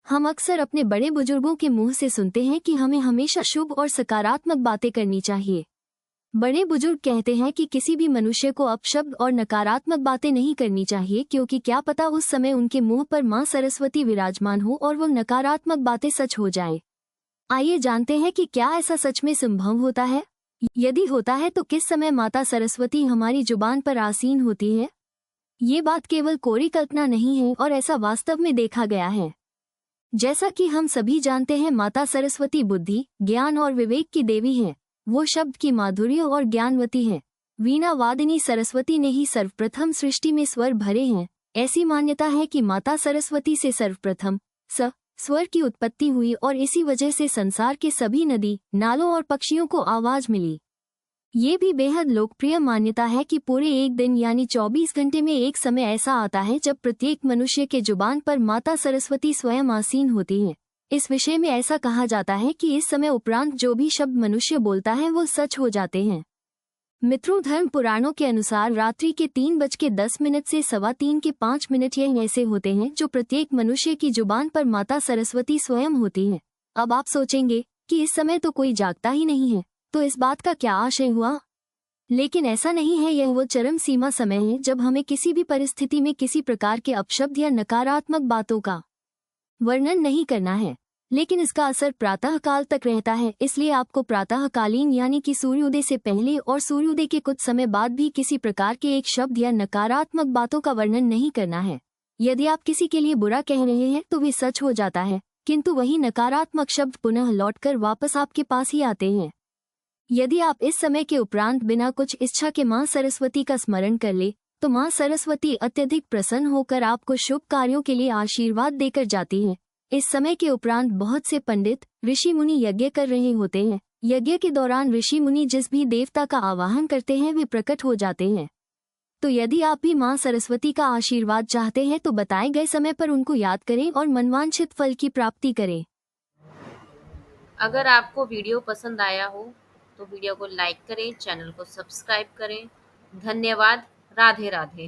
हम अक्सर अपने बड़े बुजुर्गों के मुंह से सुनते हैं कि हमें हमेशा शुभ और सकारात्मक बातें करनी चाहिए। बड़े बुजुर्ग कहते हैं कि किसी भी मनुष्य को अपशब्द और नकारात्मक बातें नहीं करनी चाहिए, क्योंकि क्या पता उस समय उनके मुंह पर मां सरस्वती विराजमान हो और वो नकारात्मक बातें सच हो जाए। आइए जानते हैं कि क्या ऐसा सच में संभव होता है। यदि होता है तो किस समय माता सरस्वती हमारी जुबान पर आसीन होती है। ये बात केवल कोरी कल्पना नहीं है और ऐसा वास्तव में देखा गया है। जैसा कि हम सभी जानते हैं, माता सरस्वती बुद्धि, ज्ञान और विवेक की देवी है। वो शब्द की माधुर्य और ज्ञानवती है। वीणा वादिनी सरस्वती ने ही सर्वप्रथम सृष्टि में स्वर भरे हैं। ऐसी मान्यता है कि माता सरस्वती से सर्वप्रथम स्वर की उत्पत्ति हुई और इसी वजह से संसार के सभी नदी, नालों और पक्षियों को आवाज मिली। ये भी बेहद लोकप्रिय मान्यता है कि पूरे एक दिन यानी 24 घंटे में एक समय ऐसा आता है जब प्रत्येक मनुष्य के जुबान पर माता सरस्वती स्वयं आसीन होती है। इस विषय में ऐसा कहा जाता है कि इस समय उपरांत जो भी शब्द मनुष्य बोलता है वो सच हो जाते हैं। मित्रों, धर्म पुराणों के अनुसार रात्रि के 3:10 से 3:15 के 5 मिनट यह ऐसे होते हैं जो प्रत्येक मनुष्य की जुबान पर माता सरस्वती स्वयं होती है। अब आप सोचेंगे कि इस समय तो कोई जागता ही नहीं है, तो इस बात का क्या आशय हुआ। लेकिन ऐसा नहीं है। यह वो चरम सीमा समय है जब हमें किसी भी परिस्थिति में किसी प्रकार के अपशब्द या नकारात्मक बातों का वर्णन नहीं करना है, लेकिन इसका असर प्रातः काल तक रहता है। इसलिए आपको प्रातःकालीन यानी कि सूर्योदय से पहले और सूर्योदय के कुछ समय बाद भी किसी प्रकार के एक शब्द या नकारात्मक बातों का वर्णन नहीं करना है। यदि आप किसी के लिए बुरा कह रहे हैं तो वे सच हो जाता है, किंतु वही नकारात्मक शब्द पुनः लौटकर वापस आपके पास ही आते हैं। यदि आप इस समय के उपरांत बिना कुछ इच्छा के मां सरस्वती का स्मरण कर ले तो मां सरस्वती अत्यधिक प्रसन्न होकर आपको शुभ कार्यों के लिए आशीर्वाद देकर जाती है। इस समय के उपरांत बहुत से पंडित, ऋषि मुनि यज्ञ कर रहे होते हैं। यज्ञ के दौरान ऋषि मुनि जिस भी देवता का आवाहन करते हैं वे प्रकट हो जाते हैं। तो यदि आप भी मां सरस्वती का आशीर्वाद चाहते हैं तो बताए गए समय पर उनको याद करें और मनवांछित फल की प्राप्ति करें। अगर आपको वीडियो पसंद आया हो तो वीडियो को लाइक करें, चैनल को सब्सक्राइब करें। धन्यवाद। राधे राधे।